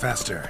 Faster.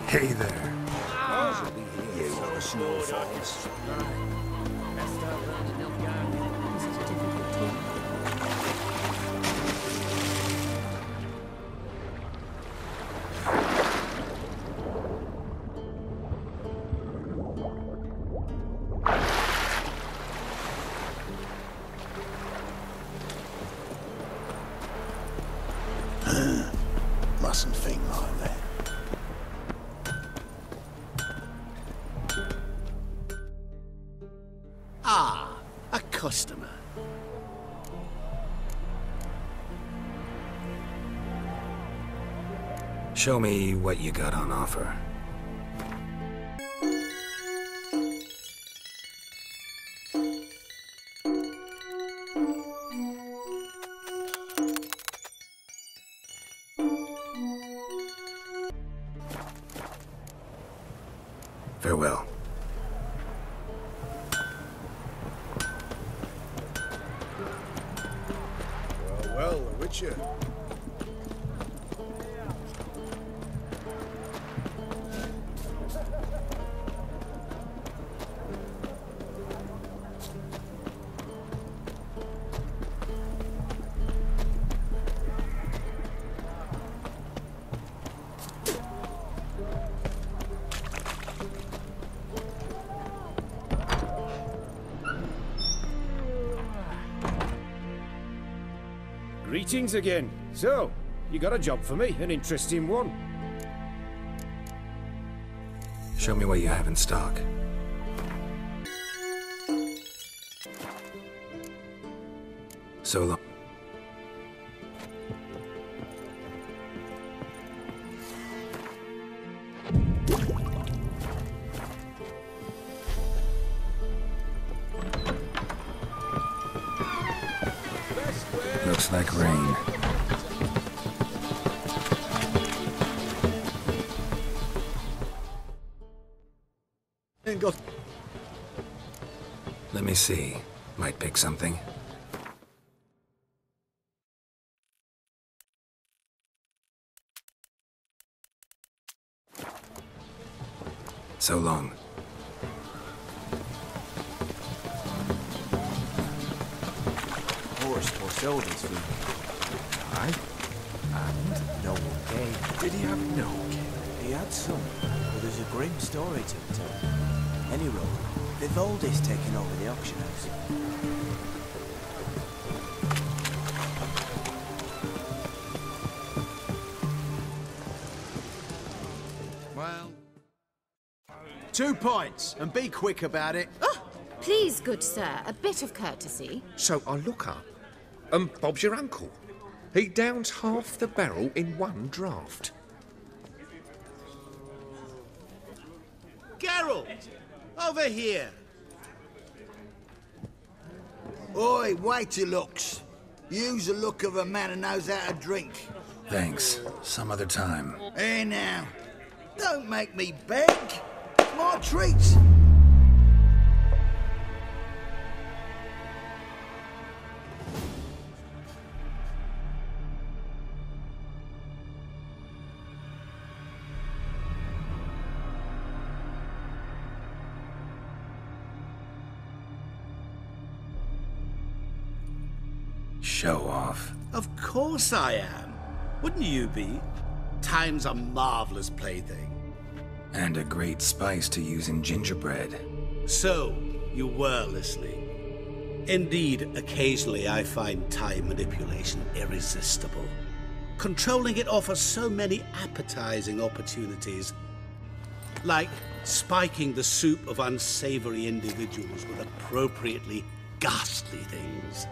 Hey there. You are snowfalls. Mustn't think like that. Ah, a customer. Show me what you got on offer. Farewell. Well, a witcher. Greetings again. So, you got a job for me, an interesting one. Show me what you have in stock. So long. Looks like rain. Let me see. Might pick something. So long. Horse for shoulders food. Aye. And no game. Did he have no game? He had some, but there's a grim story to tell. Any road, Vivaldi's taken over the auction house. Well, 2 points, and be quick about it. Oh, please, good sir, a bit of courtesy. So I look up, and Bob's your uncle. He downs half the barrel in one draught. Geralt! Over here! Oi, wait your looks. Use the look of a man who knows how to drink. Thanks. Some other time. Here now. Don't make me beg. more treats? Show off. Of course I am. Wouldn't you be? Time's a marvelous plaything. And a great spice to use in gingerbread. So, you were listening. Indeed, occasionally I find time manipulation irresistible. Controlling it offers so many appetizing opportunities. Like spiking the soup of unsavory individuals with appropriately ghastly things.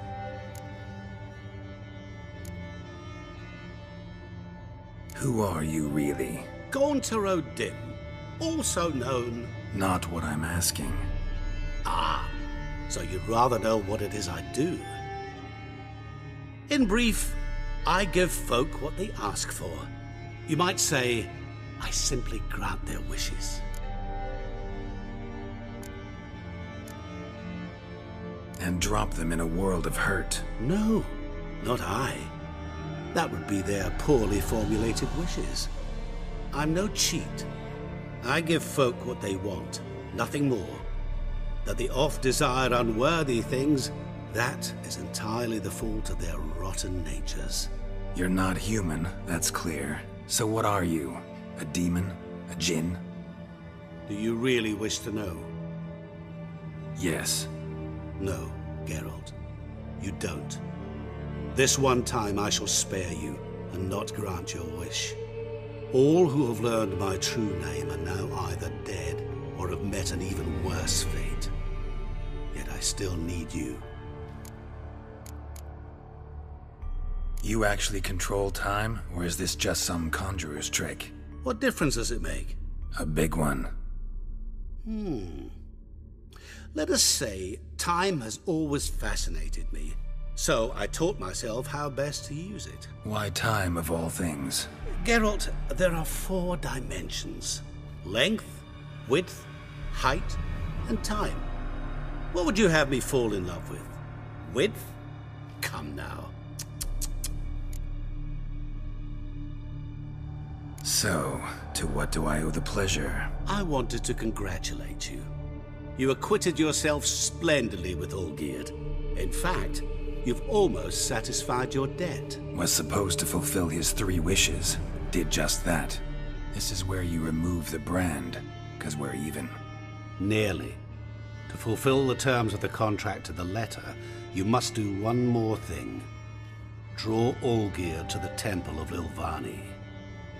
Who are you really? GoTY Dim, also known... Not what I'm asking. Ah, so you'd rather know what it is I do. In brief, I give folk what they ask for. You might say, I simply grant their wishes. And drop them in a world of hurt. No, not I. That would be their poorly formulated wishes. I'm no cheat. I give folk what they want, nothing more. That they oft desire unworthy things, that is entirely the fault of their rotten natures. You're not human, that's clear. So what are you? A demon? A djinn? Do you really wish to know? Yes. No, Geralt. You don't. This one time I shall spare you, and not grant your wish. All who have learned my true name are now either dead, or have met an even worse fate. Yet I still need you. You actually control time, or is this just some conjurer's trick? What difference does it make? A big one. Let us say, time has always fascinated me. So I taught myself how best to use it. Why time, of all things? Geralt, there are 4 dimensions. Length, width, height, and time. What would you have me fall in love with? Width? Come now. So, to what do I owe the pleasure? I wanted to congratulate you. You acquitted yourself splendidly with Olgierd. In fact, you've almost satisfied your debt. Was supposed to fulfill his 3 wishes. Did just that. This is where you remove the brand, 'cause we're even. Nearly. To fulfill the terms of the contract to the letter, you must do one more thing. Draw Olgierd to the Temple of Lilvani.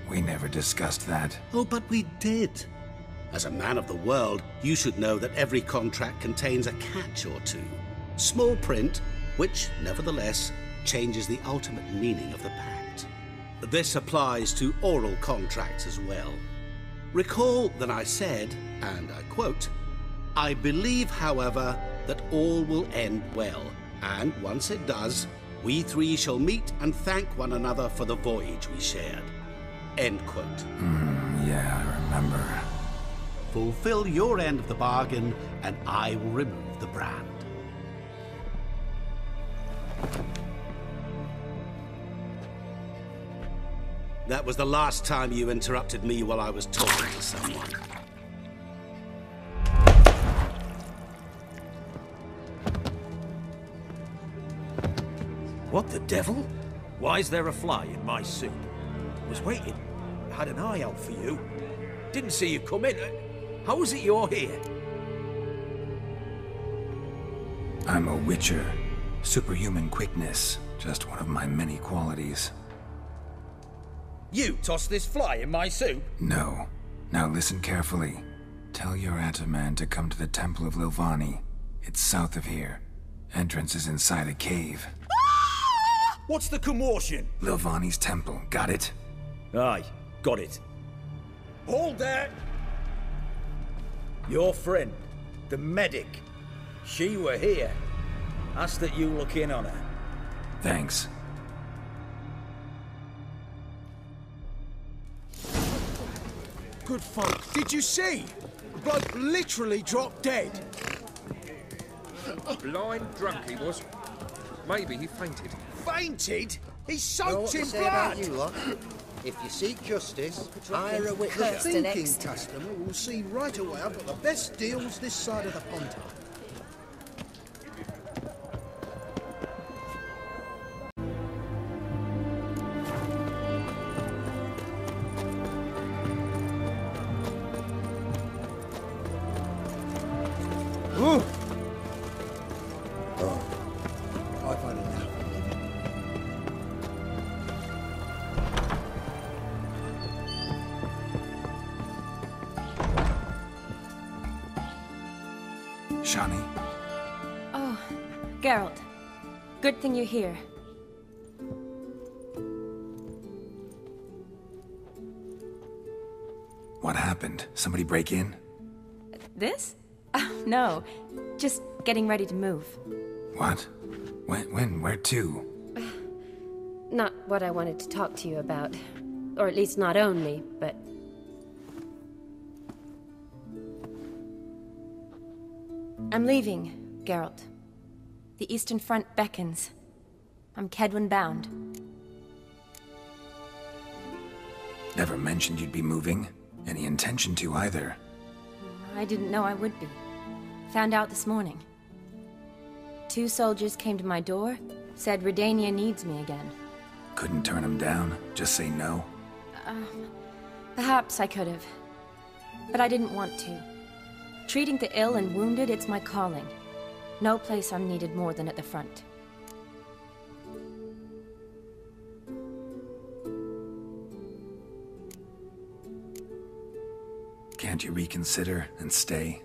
We never discussed that. Oh, but we did. As a man of the world, you should know that every contract contains a catch or two. Small print, which, nevertheless, changes the ultimate meaning of the pact. This applies to oral contracts as well. Recall that I said, and I quote, "I believe, however, that all will end well, and once it does, we 3 shall meet and thank one another for the voyage we shared." End quote. Yeah, I remember. Fulfill your end of the bargain, and I will remove the brand. That was the last time you interrupted me while I was talking to someone. What the devil? Why is there a fly in my soup? Was waiting. Had an eye out for you. Didn't see you come in. How is it you're here? I'm a witcher. Superhuman quickness. Just one of my many qualities. You tossed this fly in my soup? No. Now listen carefully. Tell your Ataman to come to the Temple of Lilvani. It's south of here. Entrance is inside a cave. What's the commotion? Lilvani's temple, got it? Aye, got it. Hold there! Your friend, the medic, she were here. Ask that you look in on her. Thanks. Good folk, did you see? Bloke literally dropped dead. Blind drunk he was. Maybe he fainted. Fainted? He's Know what soaked they in say about blood. you lot? If you seek justice, hire a The witness. thinking customer will see right away I've got the best deals this side of the pond. Ooh. I've had enough. Shani, Oh, Geralt. Good thing you're here. what happened? Somebody break in? This? Oh, no. Just getting ready to move. What? When? Where to? Not what I wanted to talk to you about. Or at least not only, but... I'm leaving, Geralt. The Eastern Front beckons. I'm Kedwin bound. Never mentioned you'd be moving. Any intention to either. I didn't know I would be. Found out this morning. 2 soldiers came to my door, said Redania needs me again. Couldn't turn him down? Just say no? Perhaps I could have. But I didn't want to. Treating the ill and wounded, it's my calling. No place I'm needed more than at the front. Can't you reconsider and stay?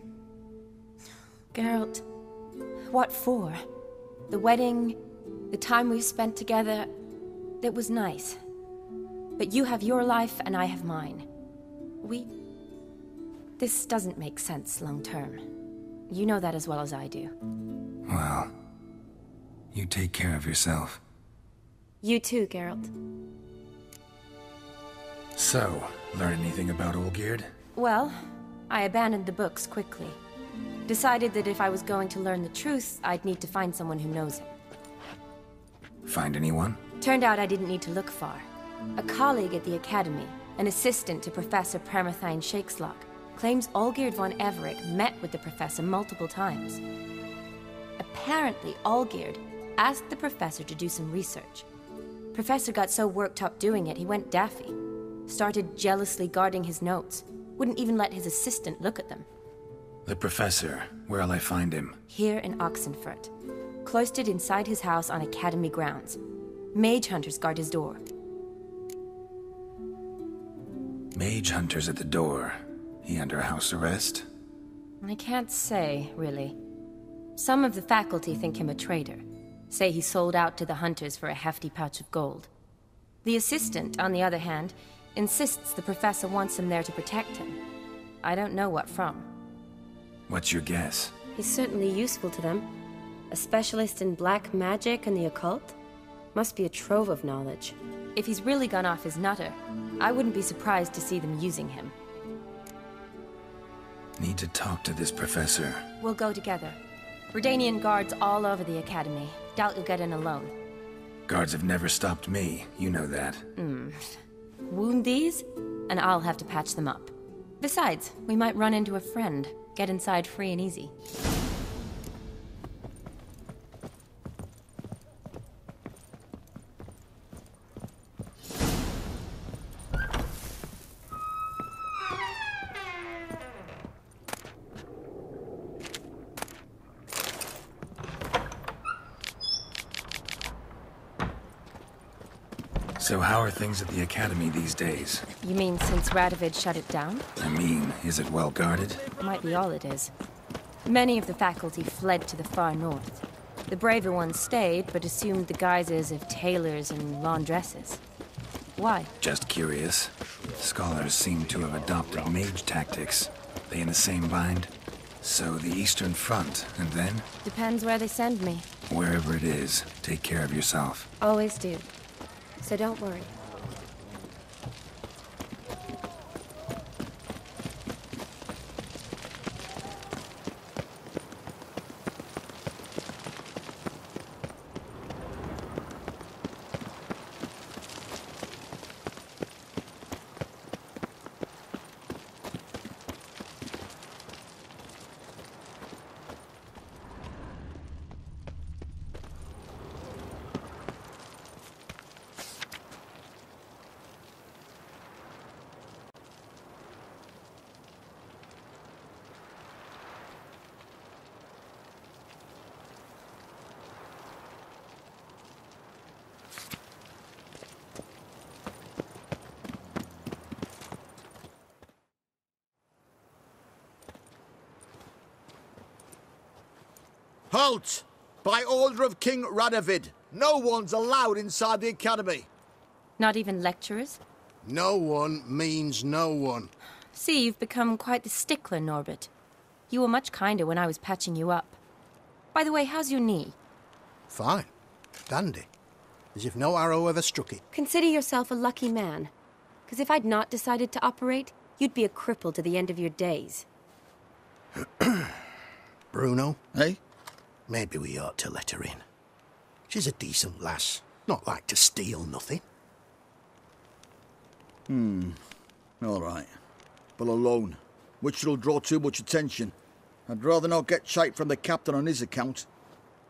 Geralt, what for? The wedding, the time we've spent together, it was nice. But you have your life and I have mine. This doesn't make sense long term. You know that as well as I do. Well, you take care of yourself. You too, Geralt. So, learn anything about Olgierd? Well, I abandoned the books quickly. Decided that if I was going to learn the truth, I'd need to find someone who knows it. Find anyone? Turned out I didn't need to look far. A colleague at the Academy, an assistant to Professor Permathine Shakeslock, claims Olgierd von Everett met with the professor multiple times. Apparently, Olgierd asked the professor to do some research. Professor got so worked up doing it, he went daffy. Started jealously guarding his notes. Wouldn't even let his assistant look at them. The professor. Where'll I find him? Here in Oxenfurt. Cloistered inside his house on Academy grounds. Mage hunters guard his door. Mage hunters at the door. He under house arrest? I can't say, really. Some of the faculty think him a traitor. Say he sold out to the hunters for a hefty pouch of gold. The assistant, on the other hand, insists the professor wants him there to protect him. I don't know what from. What's your guess? He's certainly useful to them. A specialist in black magic and the occult? Must be a trove of knowledge. If he's really gone off his nutter, I wouldn't be surprised to see them using him. Need to talk to this professor. We'll go together. Redanian guards all over the Academy. Doubt you'll get in alone. Guards have never stopped me, you know that. Wound these, and I'll have to patch them up. Besides, we might run into a friend. Get inside free and easy. So how are things at the Academy these days? You mean since Radovid shut it down? I mean, is it well guarded? Might be all it is. Many of the faculty fled to the far north. The braver ones stayed, but assumed the guises of tailors and laundresses. Why? Just curious. Scholars seem to have adopted mage tactics. They in the same bind? So the Eastern Front, and then? Depends where they send me. Wherever it is, take care of yourself. Always do. So don't worry. Halt! By order of King Radovid, no one's allowed inside the academy. Not even lecturers? No one means no one. See, you've become quite the stickler, Norbert. You were much kinder when I was patching you up. By the way, how's your knee? Fine. Dandy. As if no arrow ever struck it. Consider yourself a lucky man. Because if I'd not decided to operate, you'd be a cripple to the end of your days. Bruno, eh? Maybe we ought to let her in. She's a decent lass. Not like to steal nothing. All right. But alone, which will draw too much attention. I'd rather not get shite from the captain on his account.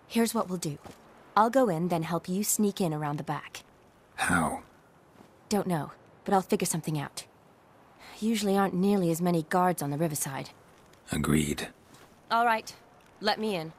Here's what we'll do. I'll go in, then help you sneak in around the back. How? Don't know, but I'll figure something out. Usually aren't nearly as many guards on the riverside. Agreed. All right, let me in.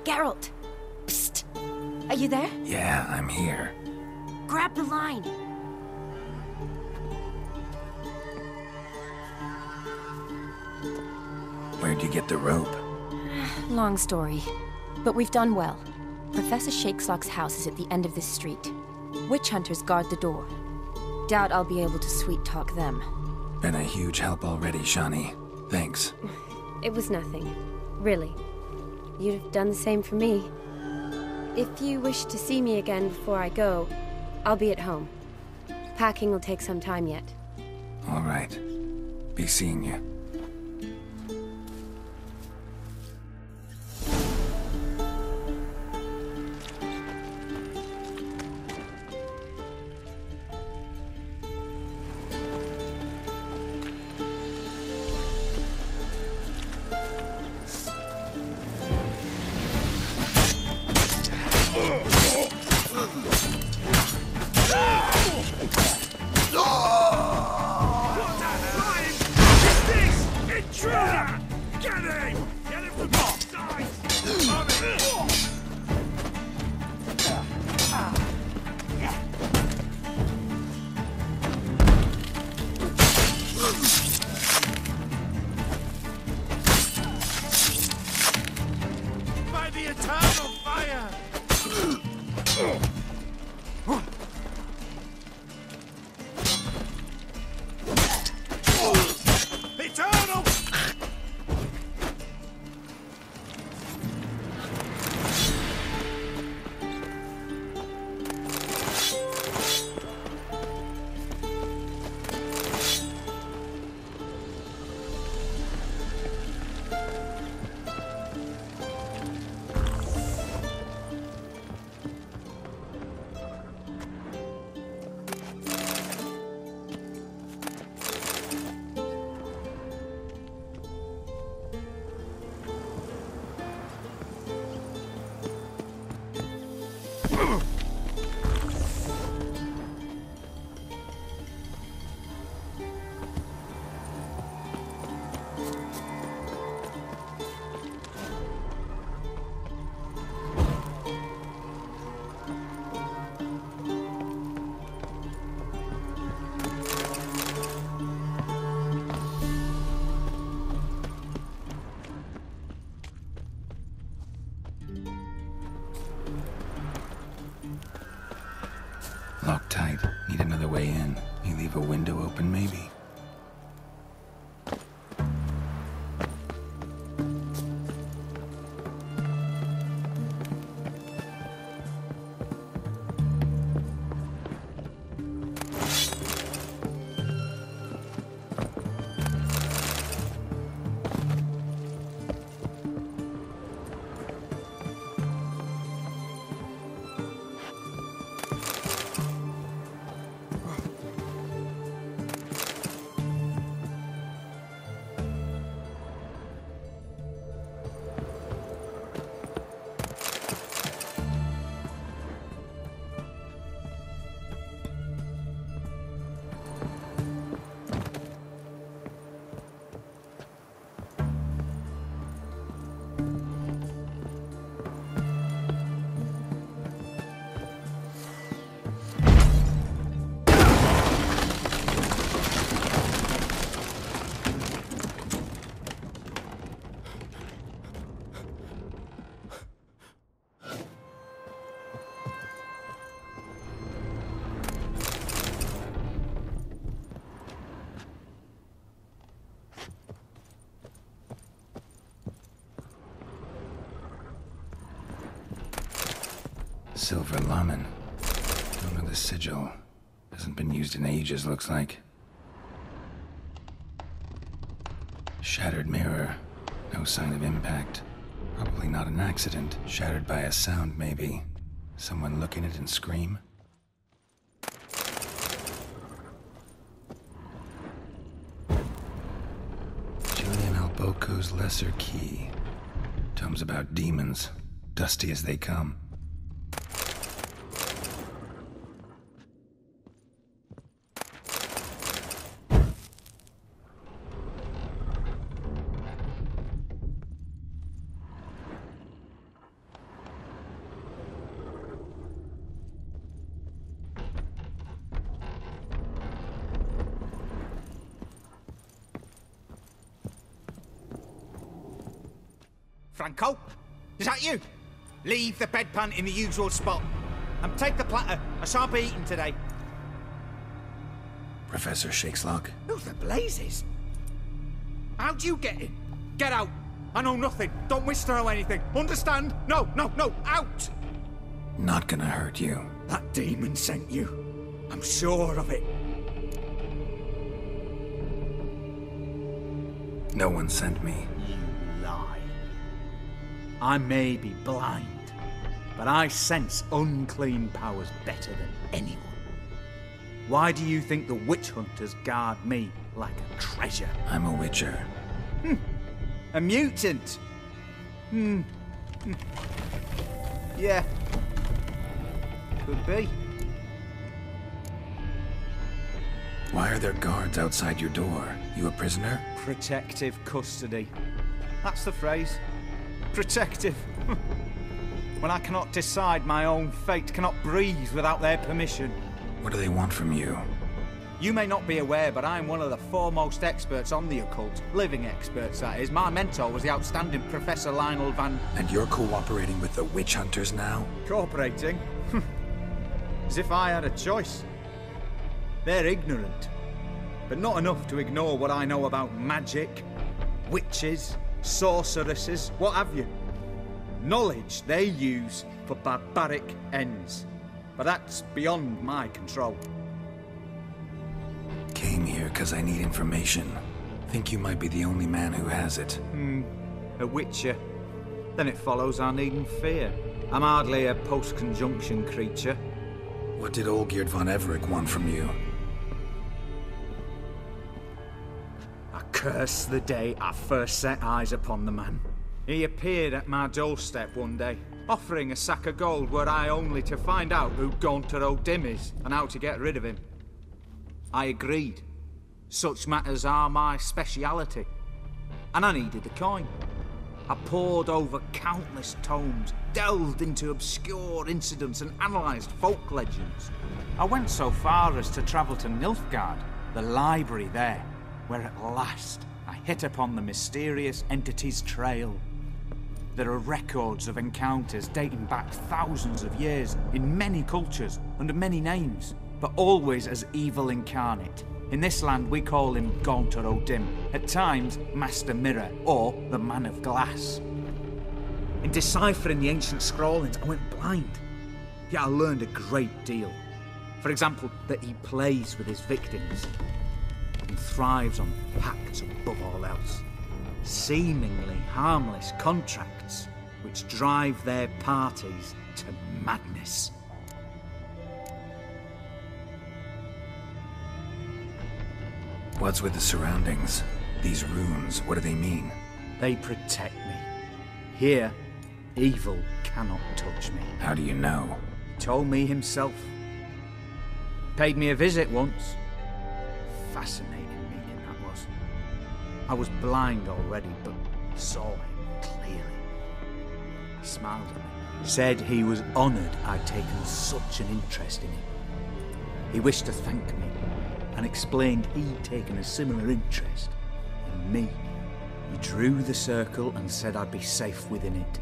Geralt! Psst! Are you there? Yeah, I'm here. Grab the line! Where'd you get the rope? Long story. But we've done well. Professor Shakeslock's house is at the end of this street. Witch hunters guard the door. Doubt I'll be able to sweet-talk them. Been a huge help already, Shani. Thanks. It was nothing. Really. You'd have done the same for me. If you wish to see me again before I go, I'll be at home. Packing will take some time yet. All right. Be seeing you. This Locked tight. Need another way in. You leave a window open, maybe? Silver Lamen. Don't know the sigil. Hasn't been used in ages, looks like. Shattered mirror. No sign of impact. Probably not an accident. Shattered by a sound, maybe. Someone look in it and scream? Julian Alboco's Lesser Key. Tomes about demons. Dusty as they come. Franco? Is that you? Leave the bedpan in the usual spot. And take the platter. I shan't be eating today. Professor Shakeslock? Who the blazes? How'd you get in? Get out. I know nothing. Don't wish to know anything. Understand? No, no, no. Out! Not gonna hurt you. That demon sent you. I'm sure of it. No one sent me. You lie. I may be blind, but I sense unclean powers better than anyone. Why do you think the witch hunters guard me like a treasure? I'm a witcher. A mutant? Yeah. Could be. Why are there guards outside your door? You a prisoner? Protective custody. That's the phrase. Protective. When I cannot decide my own fate, cannot breathe without their permission. What do they want from you? You may not be aware, but I'm one of the foremost experts on the occult. Living experts, that is. My mentor was the outstanding Professor Lionel Van... And you're cooperating with the witch hunters now? Cooperating? As if I had a choice. They're ignorant, but not enough to ignore what I know about magic, witches, sorceresses, what have you. Knowledge they use for barbaric ends. But that's beyond my control. Came here because I need information. Think you might be the only man who has it. A witcher. Then it follows I needn't fear. I'm hardly a post-conjunction creature. What did Olgierd von Everec want from you? I curse the day I first set eyes upon the man. He appeared at my doorstep one day, offering a sack of gold were I only to find out who Gaunter O'Dim is and how to get rid of him. I agreed. Such matters are my speciality. And I needed the coin. I pored over countless tomes, delved into obscure incidents and analysed folk legends. I went so far as to travel to Nilfgaard, the library there, where at last I hit upon the mysterious entity's trail. There are records of encounters dating back thousands of years in many cultures, under many names, but always as evil incarnate. In this land, we call him Gaunter O'Dim, at times Master Mirror, or the Man of Glass. In deciphering the ancient scrawlings, I went blind. Yet I learned a great deal. For example, that he plays with his victims and thrives on pacts above all else. Seemingly harmless contracts which drive their parties to madness. What's with the surroundings? These runes, what do they mean? They protect me. Here, evil cannot touch me. How do you know? He told me himself. Paid me a visit once. Fascinating meeting that was. I was blind already, but saw him clearly. He smiled at me. Said he was honoured I'd taken such an interest in him. He wished to thank me, and explained he'd taken a similar interest in me. He drew the circle and said I'd be safe within it.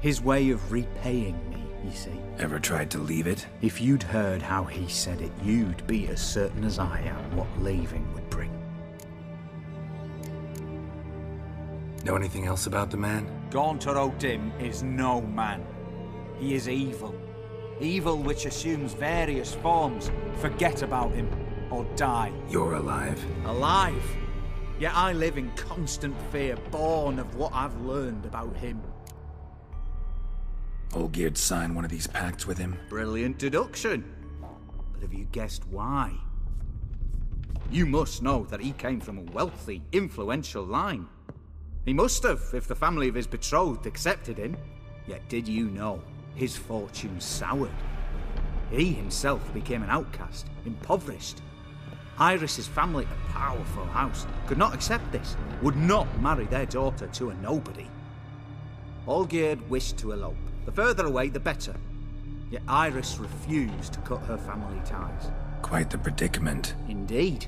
His way of repaying me, you see. Ever tried to leave it? If you'd heard how he said it, you'd be as certain as I am what leaving would bring. Know anything else about the man? Gaunter O'Dim is no man. He is evil. Evil which assumes various forms. Forget about him, or die. You're alive. Alive? Yet I live in constant fear, born of what I've learned about him. Olgierd signed one of these pacts with him? Brilliant deduction. But have you guessed why? You must know that he came from a wealthy, influential line. He must have, if the family of his betrothed accepted him. Yet did you know his fortune soured? He himself became an outcast, impoverished. Iris's family, a powerful house, could not accept this, would not marry their daughter to a nobody. Olgierd wished to elope. The further away, the better. Yet Iris refused to cut her family ties. Quite the predicament. Indeed.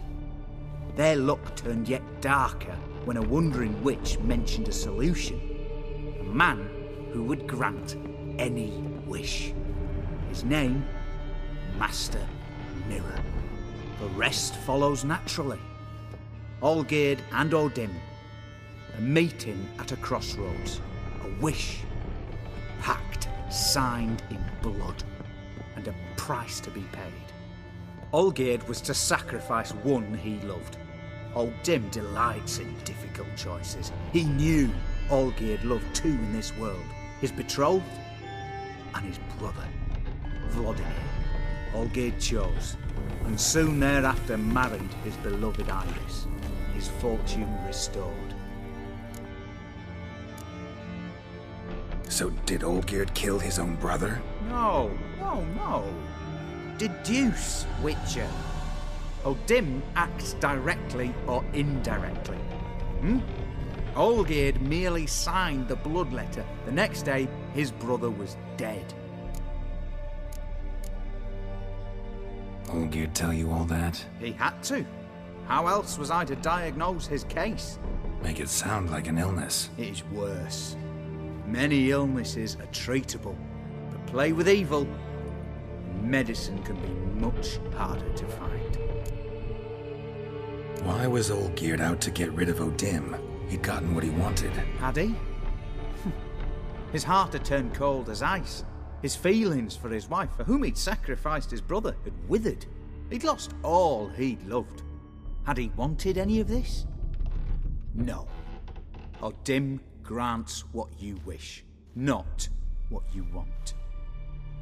Their luck turned yet darker when a wandering witch mentioned a solution. A man who would grant any wish. His name, Master Mirror. The rest follows naturally. Olgierd and O'Dim, a meeting at a crossroads, a wish, a pact signed in blood, and a price to be paid. Olgierd was to sacrifice one he loved. O'Dim delights in difficult choices. He knew Olgierd loved two in this world, his betrothed and his brother, Vladimir. Olgierd chose, and soon thereafter married his beloved Iris, his fortune restored. So did Olgierd kill his own brother? No. Deduce, Witcher. O'Dim acts directly or indirectly. Olgierd merely signed the blood letter. The next day, his brother was dead. Olgierd tell you all that? He had to. How else was I to diagnose his case? Make it sound like an illness. It is worse. Many illnesses are treatable, but play with evil, medicine can be much harder to find. Why was Olgierd out to get rid of O'Dim? He'd gotten what he wanted. Had he? His heart had turned cold as ice. His feelings for his wife, for whom he'd sacrificed his brother, had withered. He'd lost all he'd loved. Had he wanted any of this? No. O'Dim grants what you wish, not what you want.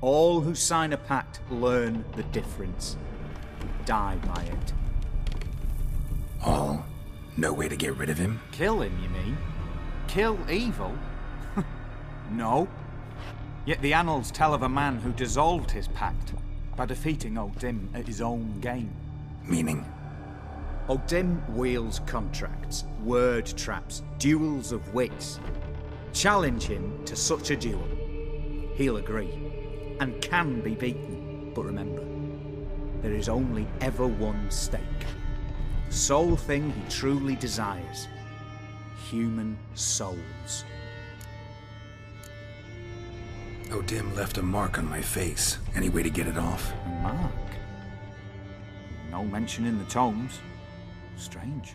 All who sign a pact learn the difference and die by it. All? No way to get rid of him? Kill him, you mean? Kill evil? No. Yet the annals tell of a man who dissolved his pact by defeating O'Dim at his own game. Meaning? O'Dim wields contracts, word traps, duels of wits. Challenge him to such a duel. He'll agree, and can be beaten. But remember, there is only ever one stake. The sole thing he truly desires. Human souls. O'Dim left a mark on my face. Any way to get it off? A mark? No mention in the tomes. Strange.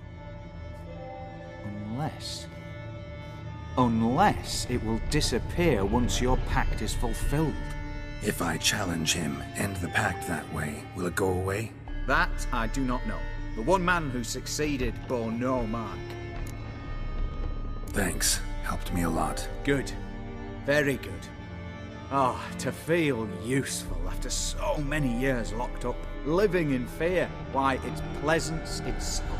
Unless it will disappear once your pact is fulfilled. If I challenge him, end the pact that way, will it go away? That I do not know. The one man who succeeded bore no mark. Thanks. Helped me a lot. Good. Very good. Oh, to feel useful after so many years locked up, living in fear. Why, it's pleasance itself.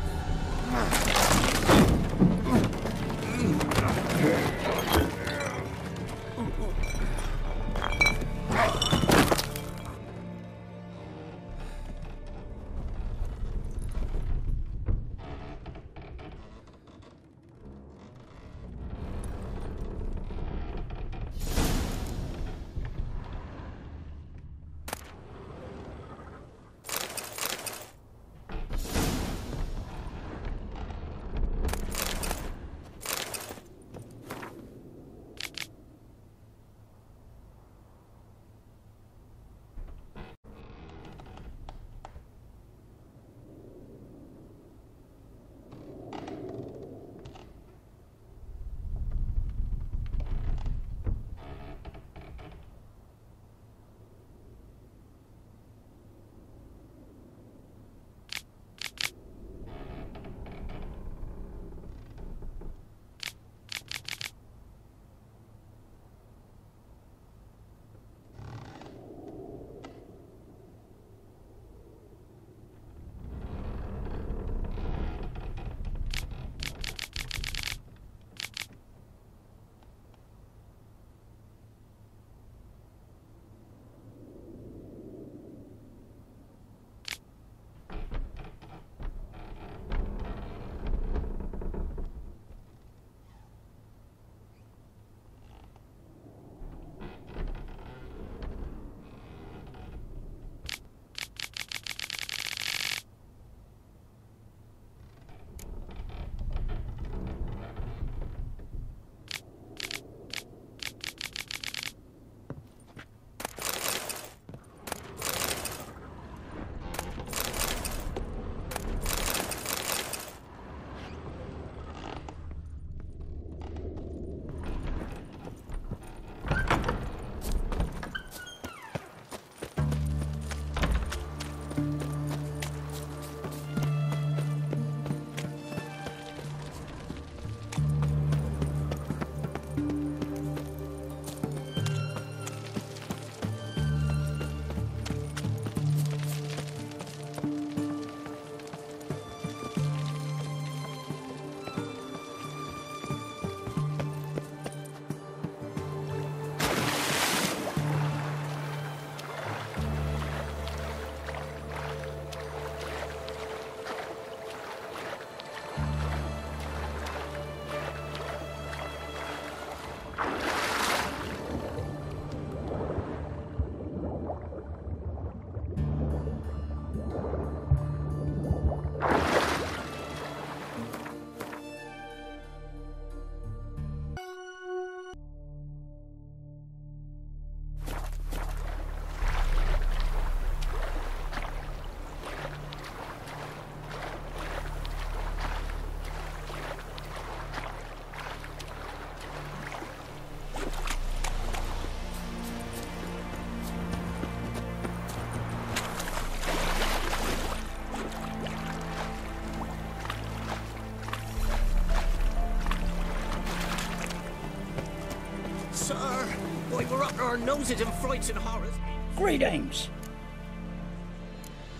Our noses in frights and horrors. Greetings.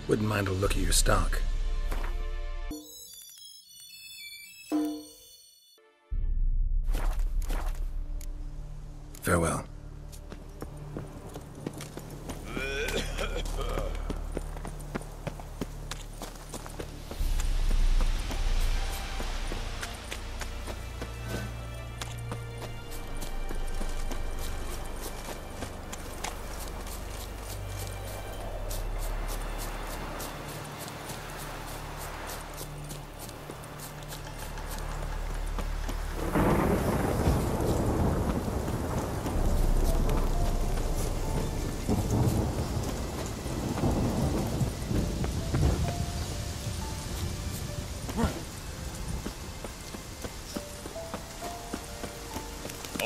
Wouldn't mind a look at your stock. Farewell.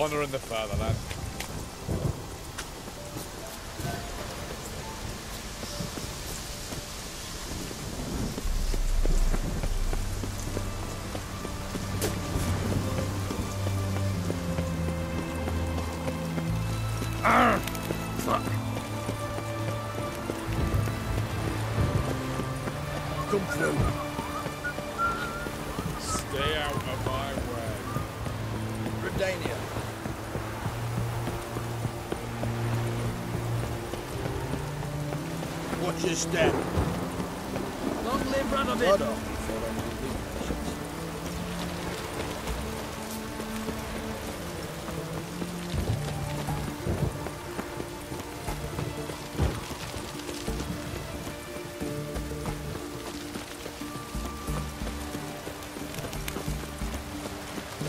honouring the fatherland. Fuck. Come through. Stay out of my way. Redania. Watch your step. Long live Ranovin! Hold on before any illuminations.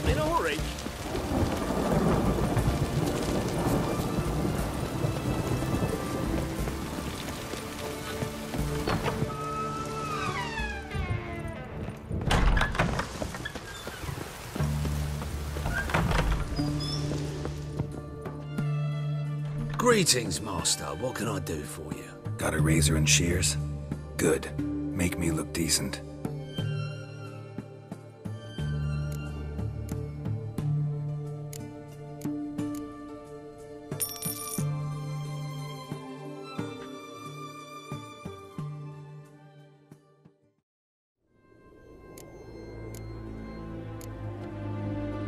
In a hurry? Greetings, Master. What can I do for you? Got a razor and shears? Good. Make me look decent.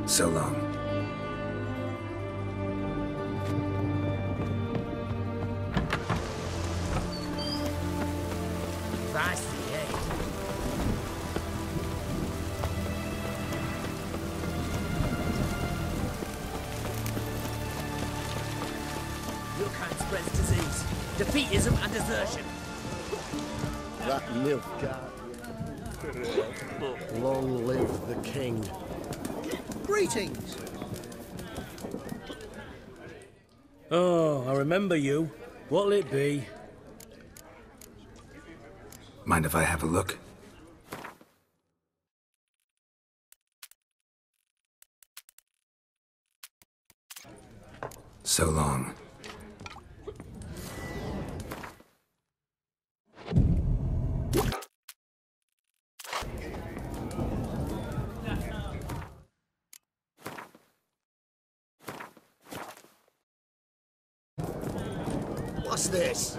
So long. Your kind spreads disease, defeatism and desertion. That Nilfgaard. Long live the king. Greetings. Oh, I remember you. What'll it be? Mind if I have a look? So long. What's this?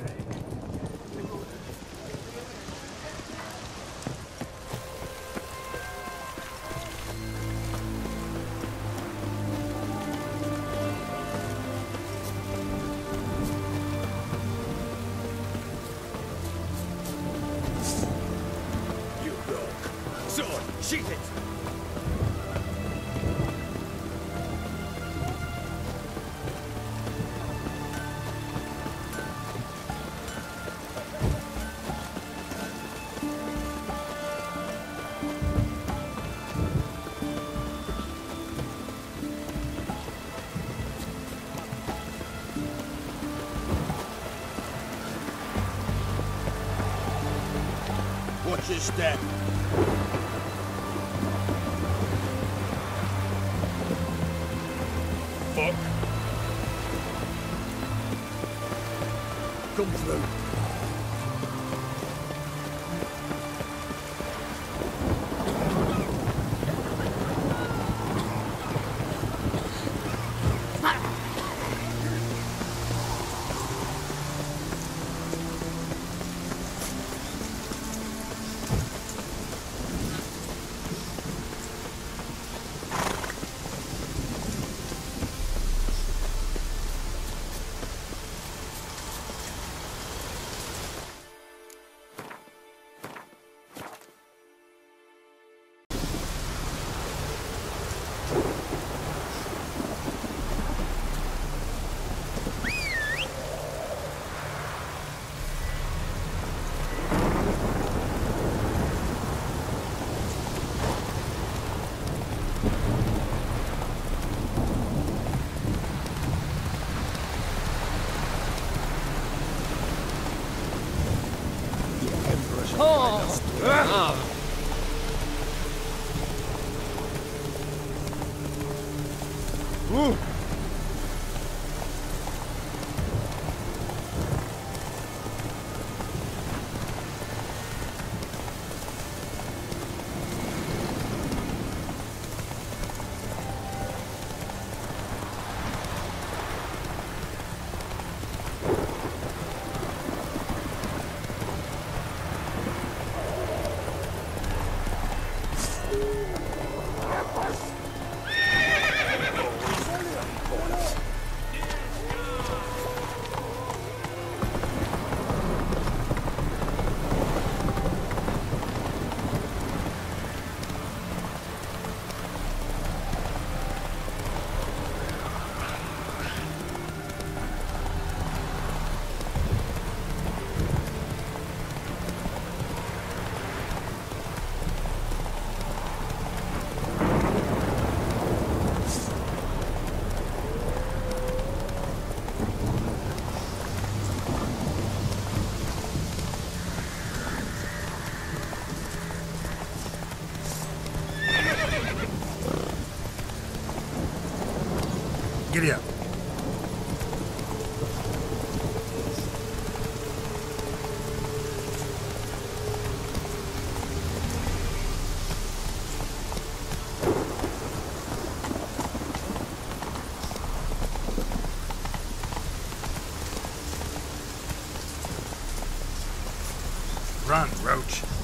You dog. Sword, sheath it! Watch your step. Fuck. Come through. Giddy up. Run, Roach.